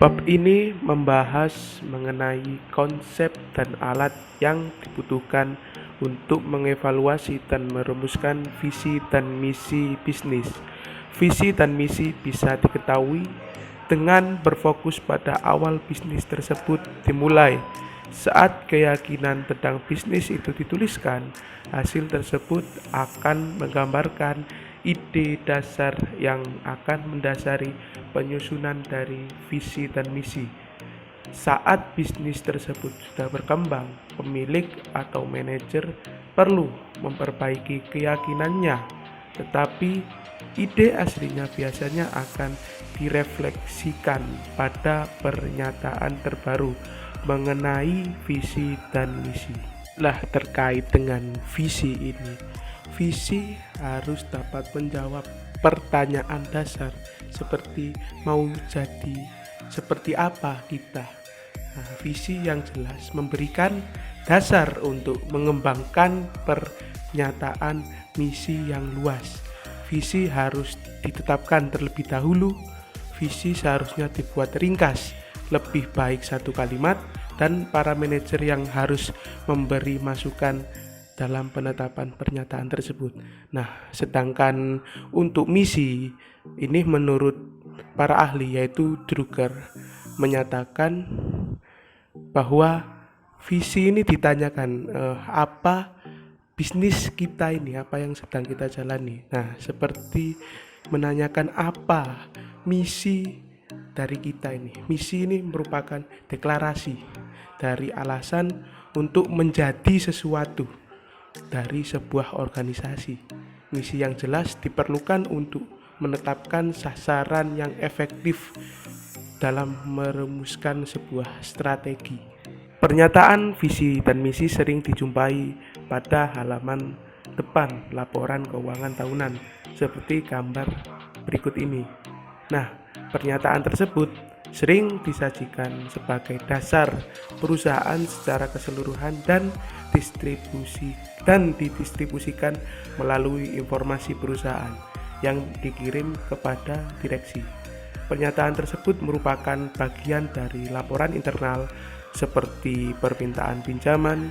Bab ini membahas mengenai konsep dan alat yang dibutuhkan untuk mengevaluasi dan merumuskan visi dan misi bisnis. Visi dan misi bisa diketahui dengan berfokus pada awal bisnis tersebut dimulai. Saat keyakinan tentang bisnis itu dituliskan, hasil tersebut akan menggambarkan ide dasar yang akan mendasari penyusunan dari visi dan misi. Saat bisnis tersebut sudah berkembang, pemilik atau manajer perlu memperbaiki keyakinannya, tetapi ide aslinya biasanya akan direfleksikan pada pernyataan terbaru mengenai visi dan misi. Terkait dengan visi ini, visi harus dapat menjawab pertanyaan dasar seperti mau jadi seperti apa kita. Visi yang jelas memberikan dasar untuk mengembangkan pernyataan misi yang luas. Visi harus ditetapkan terlebih dahulu. Visi seharusnya dibuat ringkas, lebih baik satu kalimat, dan para manajer yang harus memberi masukan dalam penetapan pernyataan tersebut. Sedangkan untuk misi ini menurut para ahli yaitu Drucker menyatakan bahwa visi ini ditanyakan apa bisnis kita ini, apa yang sedang kita jalani. Seperti menanyakan apa misi dari kita ini. Misi ini merupakan deklarasi dari alasan untuk menjadi sesuatu dari sebuah organisasi. Misi yang jelas diperlukan untuk menetapkan sasaran yang efektif dalam merumuskan sebuah strategi. Pernyataan visi dan misi sering dijumpai pada halaman depan laporan keuangan tahunan seperti gambar berikut ini. Pernyataan tersebut sering disajikan sebagai dasar perusahaan secara keseluruhan dan didistribusikan melalui informasi perusahaan yang dikirim kepada direksi. Pernyataan tersebut merupakan bagian dari laporan internal seperti permintaan pinjaman,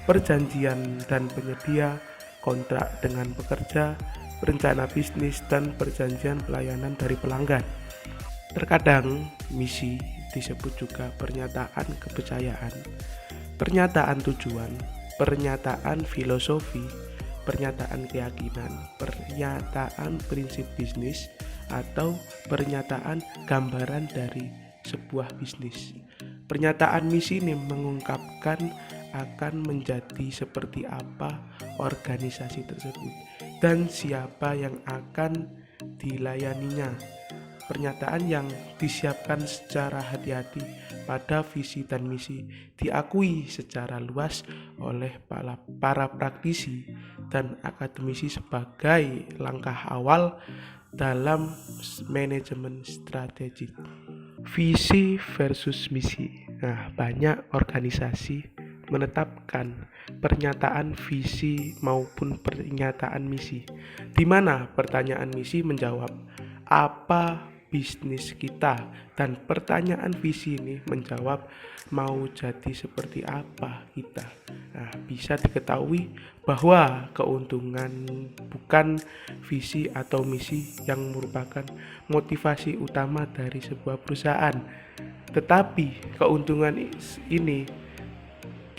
perjanjian dan penyedia, kontrak dengan pekerja, rencana bisnis, dan perjanjian pelayanan dari pelanggan. Terkadang misi disebut juga pernyataan kepercayaan, pernyataan tujuan, pernyataan filosofi, pernyataan keyakinan, pernyataan prinsip bisnis, atau pernyataan gambaran dari sebuah bisnis. Pernyataan misi ini mengungkapkan akan menjadi seperti apa organisasi tersebut dan siapa yang akan dilayaninya. Pernyataan yang disiapkan secara hati-hati pada visi dan misi diakui secara luas oleh para praktisi dan akademisi sebagai langkah awal dalam manajemen strategik. Visi versus misi. Banyak organisasi menetapkan pernyataan visi maupun pernyataan misi, di mana pertanyaan misi menjawab apa bisnis kita dan pertanyaan visi ini menjawab mau jadi seperti apa kita. Bisa diketahui bahwa keuntungan bukan visi atau misi yang merupakan motivasi utama dari sebuah perusahaan, tetapi keuntungan ini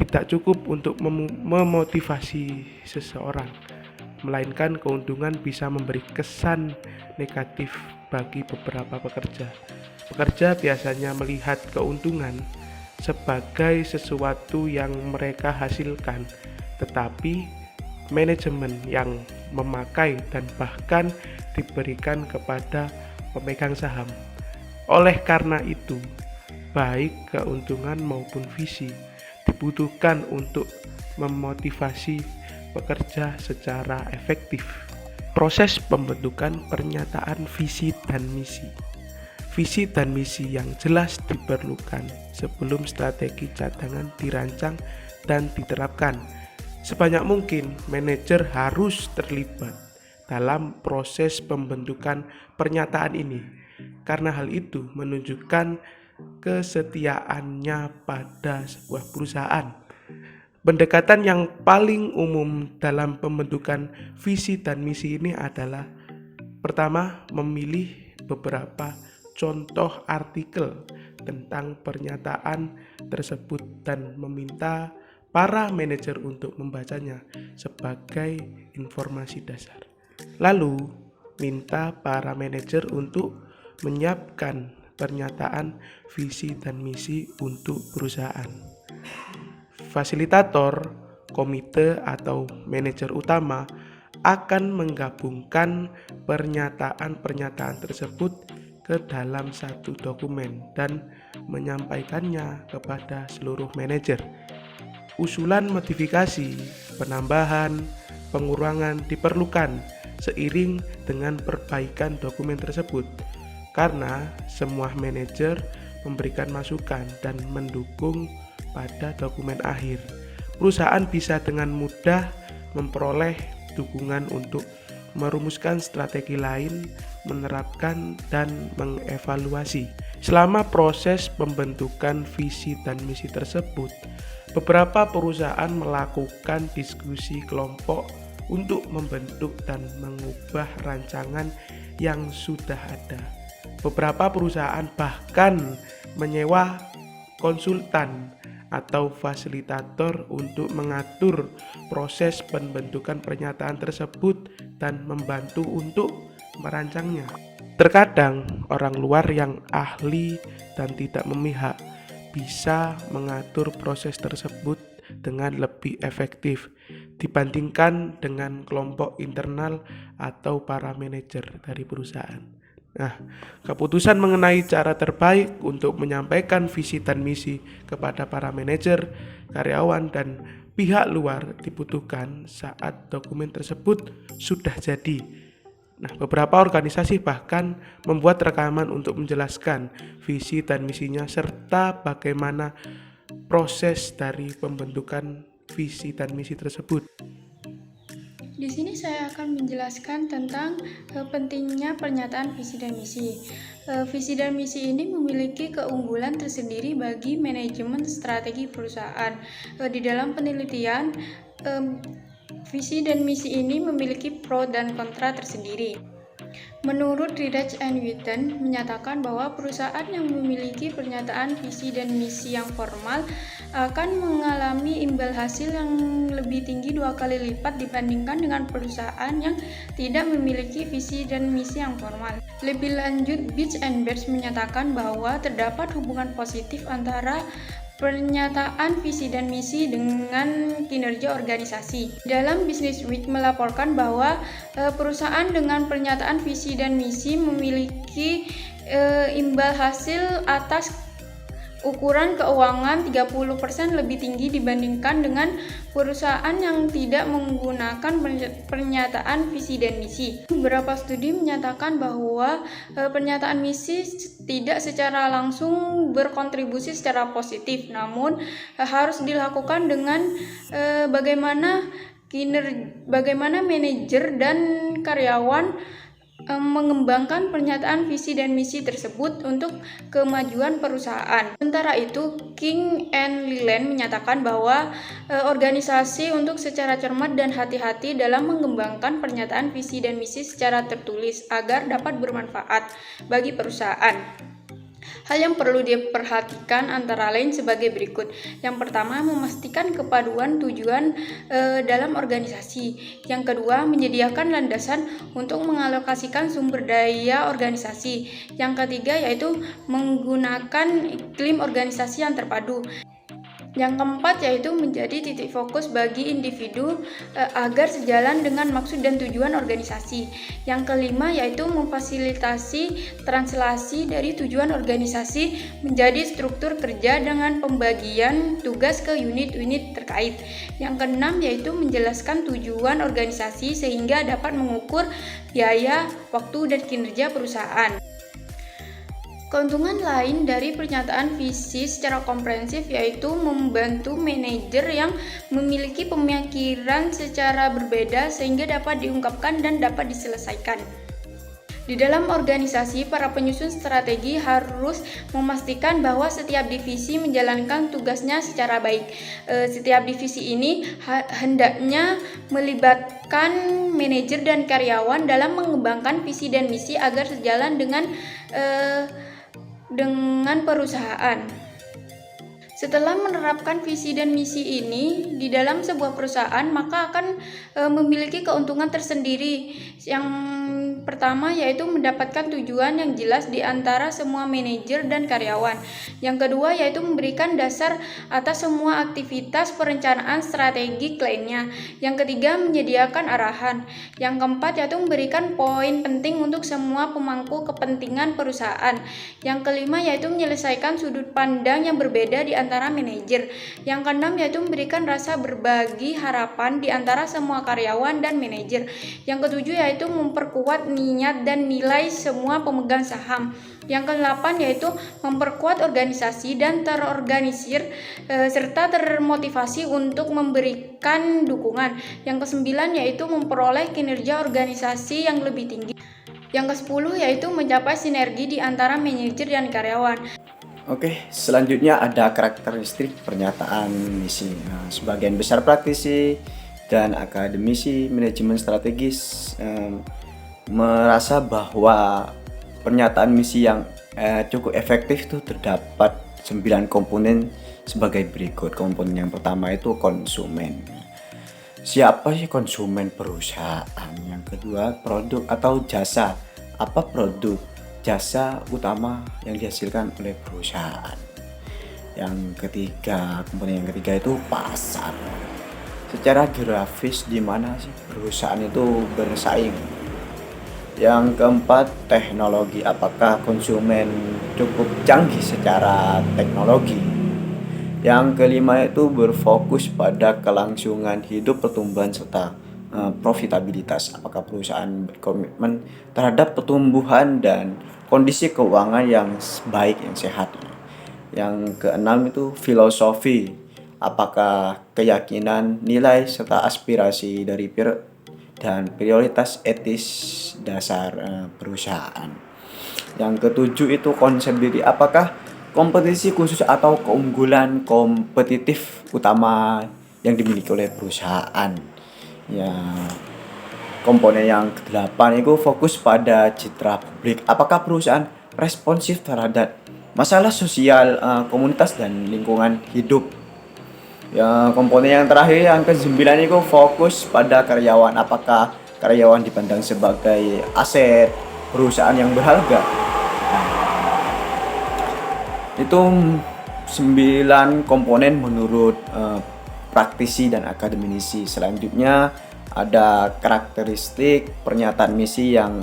tidak cukup untuk memotivasi seseorang, melainkan keuntungan bisa memberi kesan negatif bagi beberapa pekerja. Pekerja biasanya melihat keuntungan sebagai sesuatu yang mereka hasilkan, tetapi manajemen yang memakai dan bahkan diberikan kepada pemegang saham. Oleh karena itu, baik keuntungan maupun visi dibutuhkan untuk memotivasi pekerja secara efektif. Proses pembentukan pernyataan visi dan misi. Visi dan misi yang jelas diperlukan sebelum strategi cadangan dirancang dan diterapkan. Sebanyak mungkin manajer harus terlibat dalam proses pembentukan pernyataan ini, karena hal itu menunjukkan kesetiaannya pada sebuah perusahaan. Pendekatan yang paling umum dalam pembentukan visi dan misi ini adalah pertama, memilih beberapa contoh artikel tentang pernyataan tersebut dan meminta para manajer untuk membacanya sebagai informasi dasar. Lalu, minta para manajer untuk menyiapkan pernyataan visi dan misi untuk perusahaan. Fasilitator, komite atau manajer utama akan menggabungkan pernyataan-pernyataan tersebut ke dalam satu dokumen dan menyampaikannya kepada seluruh manajer. Usulan modifikasi, penambahan, pengurangan diperlukan seiring dengan perbaikan dokumen tersebut, karena semua manajer memberikan masukan dan mendukung pada dokumen akhir. Perusahaan bisa dengan mudah memperoleh dukungan untuk merumuskan strategi lain, menerapkan dan mengevaluasi. Selama proses pembentukan visi dan misi tersebut, beberapa perusahaan melakukan diskusi kelompok untuk membentuk dan mengubah rancangan yang sudah ada. Beberapa perusahaan bahkan menyewa konsultan atau fasilitator untuk mengatur proses pembentukan pernyataan tersebut dan membantu untuk merancangnya. Terkadang orang luar yang ahli dan tidak memihak bisa mengatur proses tersebut dengan lebih efektif dibandingkan dengan kelompok internal atau para manajer dari perusahaan. Nah, keputusan mengenai cara terbaik untuk menyampaikan visi dan misi kepada para manajer, karyawan, dan pihak luar dibutuhkan saat dokumen tersebut sudah jadi. Nah, beberapa organisasi bahkan membuat rekaman untuk menjelaskan visi dan misinya serta bagaimana proses dari pembentukan visi dan misi tersebut. Di sini saya akan menjelaskan tentang pentingnya pernyataan visi dan misi. Visi dan misi ini memiliki keunggulan tersendiri bagi manajemen strategi perusahaan. Di dalam penelitian, visi dan misi ini memiliki pro dan kontra tersendiri. Menurut Ridge and Witten menyatakan bahwa perusahaan yang memiliki pernyataan visi dan misi yang formal akan mengalami imbal hasil yang lebih tinggi 2 kali lipat dibandingkan dengan perusahaan yang tidak memiliki visi dan misi yang formal. Lebih lanjut, Beach and Birch menyatakan bahwa terdapat hubungan positif antara pernyataan visi dan misi dengan kinerja organisasi. Dalam Business Week melaporkan bahwa perusahaan dengan pernyataan visi dan misi memiliki imbal hasil atas ukuran keuangan 30% lebih tinggi dibandingkan dengan perusahaan yang tidak menggunakan pernyataan visi dan misi. Beberapa studi menyatakan bahwa pernyataan misi tidak secara langsung berkontribusi secara positif, namun harus dilakukan dengan bagaimana manajer dan karyawan mengembangkan pernyataan visi dan misi tersebut untuk kemajuan perusahaan. Sementara itu, King and Leland menyatakan bahwa organisasi untuk secara cermat dan hati-hati dalam mengembangkan pernyataan visi dan misi secara tertulis agar dapat bermanfaat bagi perusahaan. Hal yang perlu diperhatikan antara lain sebagai berikut. Yang pertama, memastikan kepaduan tujuan dalam organisasi. Yang kedua, menyediakan landasan untuk mengalokasikan sumber daya organisasi. Yang ketiga, yaitu menggunakan iklim organisasi yang terpadu. Yang keempat, yaitu menjadi titik fokus bagi individu agar sejalan dengan maksud dan tujuan organisasi. Yang kelima, yaitu memfasilitasi translasi dari tujuan organisasi menjadi struktur kerja dengan pembagian tugas ke unit-unit terkait. Yang keenam, yaitu menjelaskan tujuan organisasi sehingga dapat mengukur biaya, waktu, dan kinerja perusahaan. Keuntungan lain dari pernyataan visi secara komprehensif yaitu membantu manajer yang memiliki pemikiran secara berbeda sehingga dapat diungkapkan dan dapat diselesaikan. Di dalam organisasi, para penyusun strategi harus memastikan bahwa setiap divisi menjalankan tugasnya secara baik. Setiap divisi ini hendaknya melibatkan manajer dan karyawan dalam mengembangkan visi dan misi agar sejalan dengan perusahaan. Setelah menerapkan visi dan misi ini di dalam sebuah perusahaan, maka akan memiliki keuntungan tersendiri. Yang pertama yaitu mendapatkan tujuan yang jelas di antara semua manajer dan karyawan. Yang kedua yaitu memberikan dasar atas semua aktivitas perencanaan strategik lainnya. Yang ketiga menyediakan arahan. Yang keempat yaitu memberikan poin penting untuk semua pemangku kepentingan perusahaan. Yang kelima yaitu menyelesaikan sudut pandang yang berbeda di antara manajer. Yang keenam yaitu memberikan rasa berbagi harapan di antara semua karyawan dan manajer. Yang ketujuh yaitu memperkuat niat dan nilai semua pemegang saham. Yang kedelapan yaitu memperkuat organisasi dan terorganisir serta termotivasi untuk memberikan dukungan. Yang kesembilan yaitu memperoleh kinerja organisasi yang lebih tinggi. Yang ke-10 yaitu mencapai sinergi di antara manajer dan karyawan. Oke, selanjutnya ada karakteristik pernyataan misi. Nah, sebagian besar praktisi dan akademisi manajemen strategis merasa bahwa pernyataan misi yang cukup efektif itu terdapat 9 komponen sebagai berikut. Komponen yang pertama itu konsumen. Siapa sih konsumen perusahaan? Yang kedua, produk atau jasa. Apa produk jasa utama yang dihasilkan oleh perusahaan? Yang ketiga, komponen yang ketiga itu pasar. Secara geografis di mana sih perusahaan itu bersaing? Yang keempat, teknologi. Apakah konsumen cukup canggih secara teknologi? Yang kelima itu berfokus pada kelangsungan hidup, pertumbuhan serta profitabilitas. Apakah perusahaan berkomitmen terhadap pertumbuhan dan kondisi keuangan yang baik, yang sehat. Yang keenam itu filosofi. Apakah keyakinan, nilai serta aspirasi dari dan prioritas etis dasar perusahaan. Yang ketujuh itu konsep diri. Apakah kompetisi khusus atau keunggulan kompetitif utama yang dimiliki oleh perusahaan. Ya, komponen yang ke-8 itu fokus pada citra publik. Apakah perusahaan responsif terhadap masalah sosial komunitas dan lingkungan hidup. Ya, komponen yang terakhir yang ke-9 itu fokus pada karyawan. Apakah karyawan dipandang sebagai aset perusahaan yang berharga. Itu 9 komponen menurut praktisi dan akademisi. Selanjutnya ada karakteristik pernyataan misi yang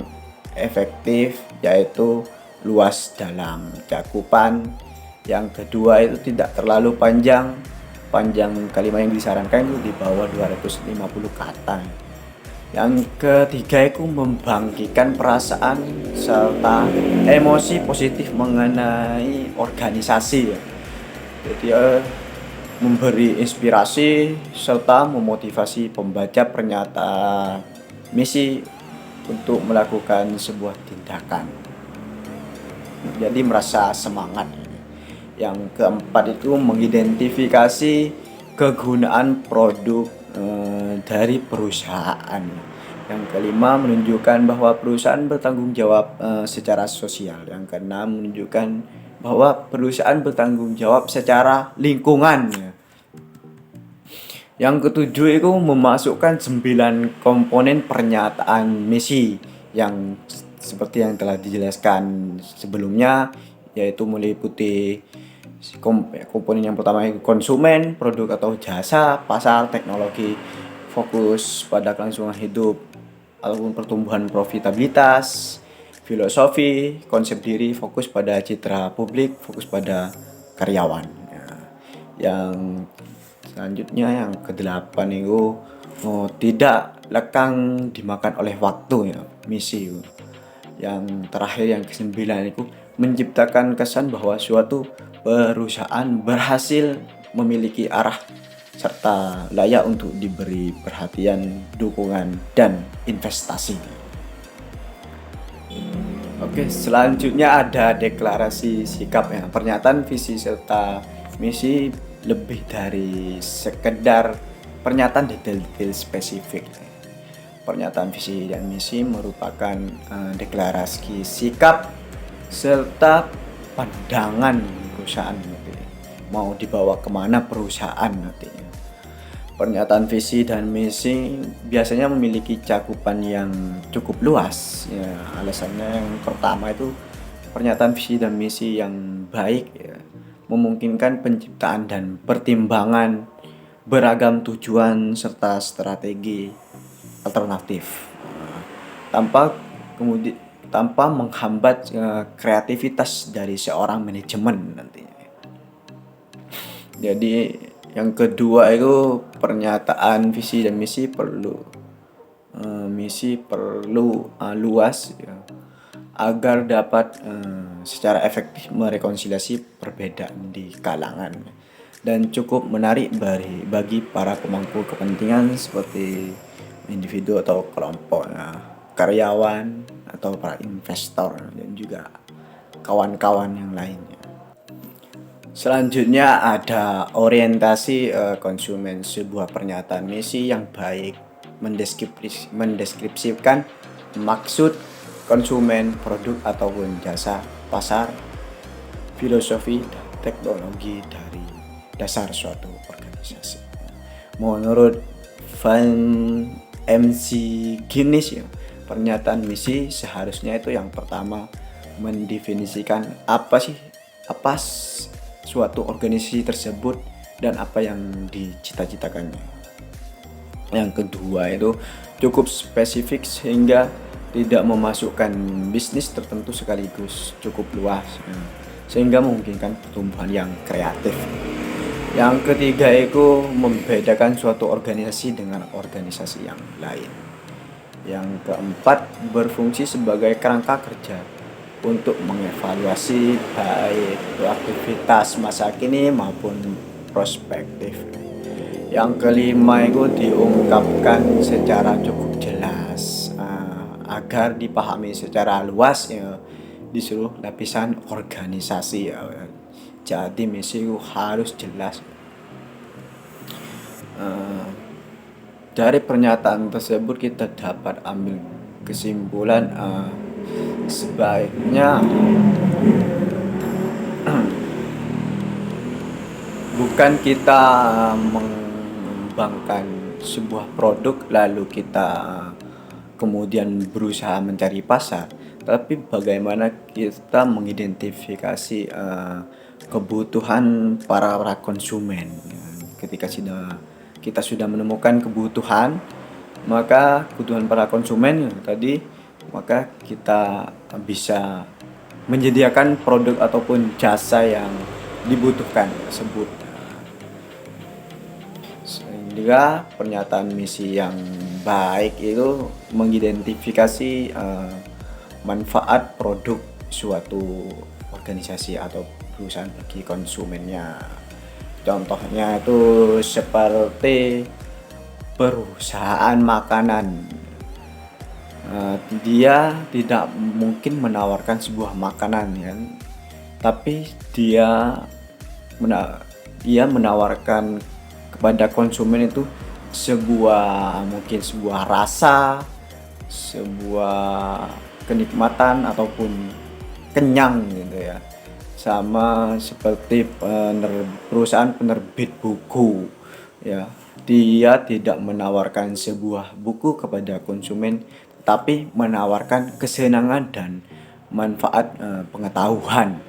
efektif, yaitu luas dalam cakupan. Yang kedua itu tidak terlalu panjang kalimat yang disarankan itu di bawah 250 kata. Yang ketiga itu membangkitkan perasaan serta emosi positif mengenai organisasi. Jadi memberi inspirasi serta memotivasi pembaca pernyataan misi untuk melakukan sebuah tindakan. Jadi merasa semangat. Yang keempat itu mengidentifikasi kegunaan produk dari perusahaan. Yang kelima menunjukkan bahwa perusahaan bertanggung jawab secara sosial. Yang keenam menunjukkan bahwa perusahaan bertanggung jawab secara lingkungan. Yang ketujuh itu memasukkan 9 komponen pernyataan misi yang seperti yang telah dijelaskan sebelumnya, yaitu meliputi komponen yang pertama itu konsumen, produk atau jasa, pasar, teknologi, fokus pada kelangsungan hidup ataupun pertumbuhan profitabilitas, filosofi, konsep diri, fokus pada citra publik, fokus pada karyawan. Yang selanjutnya yang ke-8 itu tidak lekang dimakan oleh waktu, ya, misi. Yang terakhir yang ke-9 itu menciptakan kesan bahwa suatu perusahaan berhasil memiliki arah serta layak untuk diberi perhatian, dukungan, dan investasi. Oke, selanjutnya ada deklarasi sikap ya. Pernyataan visi serta misi lebih dari sekedar pernyataan detail-detail spesifik. Pernyataan visi dan misi merupakan deklarasi sikap serta pandangan perusahaan nanti. Mau dibawa kemana perusahaan nantinya. Pernyataan visi dan misi biasanya memiliki cakupan yang cukup luas. Ya, alasannya yang pertama itu pernyataan visi dan misi yang baik ya, memungkinkan penciptaan dan pertimbangan beragam tujuan serta strategi alternatif tanpa kemudian tanpa menghambat kreativitas dari seorang manajemen nantinya. Jadi yang kedua itu pernyataan visi dan misi perlu luas ya, agar dapat secara efektif merekonsiliasi perbedaan di kalangan dan cukup menarik bagi para pemangku kepentingan seperti individu atau kelompok ya, karyawan atau para investor dan juga kawan-kawan yang lainnya. Selanjutnya ada orientasi konsumen. Sebuah pernyataan misi yang baik mendeskripsikan maksud konsumen, produk ataupun jasa, pasar, filosofi, dan teknologi dari dasar suatu organisasi. Menurut Van MC Guinness ya, pernyataan misi seharusnya itu yang pertama mendefinisikan apa suatu organisasi tersebut dan apa yang dicita-citakannya. Yang kedua itu cukup spesifik sehingga tidak memasukkan bisnis tertentu sekaligus, cukup luas sehingga memungkinkan pertumbuhan yang kreatif. Yang ketiga itu membedakan suatu organisasi dengan organisasi yang lain. Yang keempat berfungsi sebagai kerangka kerja untuk mengevaluasi baik aktivitas masa kini maupun prospektif. Yang kelima itu diungkapkan secara cukup jelas agar dipahami secara luas ya, di seluruh lapisan organisasi ya. Jadi misi itu harus jelas. Dari pernyataan tersebut kita dapat ambil kesimpulan sebaiknya bukan kita mengembangkan sebuah produk lalu kita kemudian berusaha mencari pasar, tapi bagaimana kita mengidentifikasi kebutuhan para konsumen. Ketika kita sudah menemukan kebutuhan, maka kebutuhan para konsumen tadi, maka kita bisa menyediakan produk ataupun jasa yang dibutuhkan tersebut. Sehingga pernyataan misi yang baik itu mengidentifikasi manfaat produk suatu organisasi atau perusahaan bagi konsumennya. Contohnya itu seperti perusahaan makanan. Dia tidak mungkin menawarkan sebuah makanan ya, tapi dia menawarkan kepada konsumen itu mungkin sebuah rasa, sebuah kenikmatan ataupun kenyang gitu ya. Sama seperti perusahaan penerbit buku ya, dia tidak menawarkan sebuah buku kepada konsumen, tapi menawarkan kesenangan dan manfaat pengetahuan.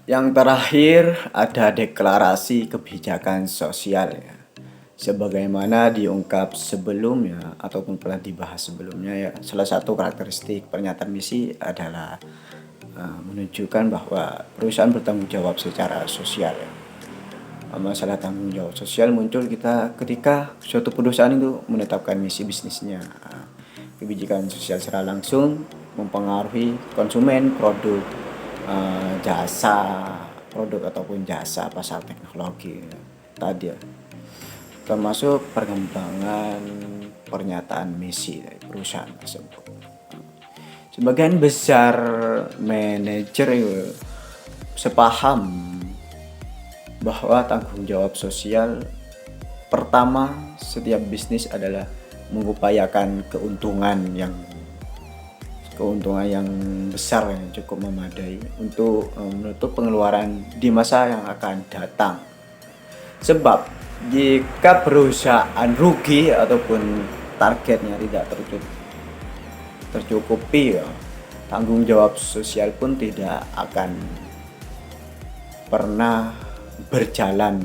Yang terakhir ada deklarasi kebijakan sosial ya. Sebagaimana diungkap sebelumnya ataupun pernah dibahas sebelumnya ya, salah satu karakteristik pernyataan misi adalah menunjukkan bahwa perusahaan bertanggung jawab secara sosial ya. Masalah tanggung jawab sosial muncul ketika suatu perusahaan itu menetapkan misi bisnisnya. Kebijakan sosial secara langsung mempengaruhi konsumen, produk ataupun jasa pasar teknologi tadi ya. Termasuk perkembangan pernyataan misi dari perusahaan tersebut. Sebagian besar manajer sepaham bahwa tanggung jawab sosial pertama setiap bisnis adalah mengupayakan keuntungan yang besar yang cukup memadai untuk menutup pengeluaran di masa yang akan datang. Sebab jika perusahaan rugi ataupun targetnya tidak tercukupi, ya, tanggung jawab sosial pun tidak akan pernah berjalan.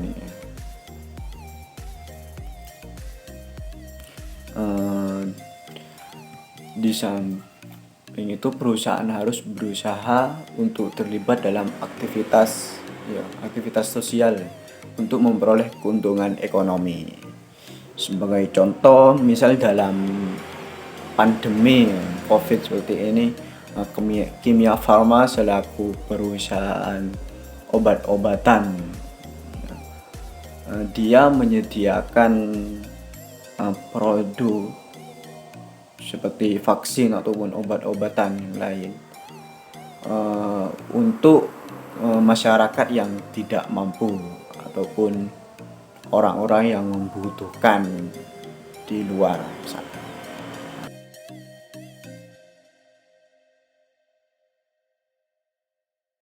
Di samping itu perusahaan harus berusaha untuk terlibat dalam aktivitas sosial untuk memperoleh keuntungan ekonomi. Sebagai contoh, misal dalam pandemi COVID seperti ini, Kimia Farma selaku perusahaan obat-obatan, dia menyediakan produk seperti vaksin ataupun obat-obatan yang lain untuk masyarakat yang tidak mampu ataupun orang-orang yang membutuhkan di luar sana.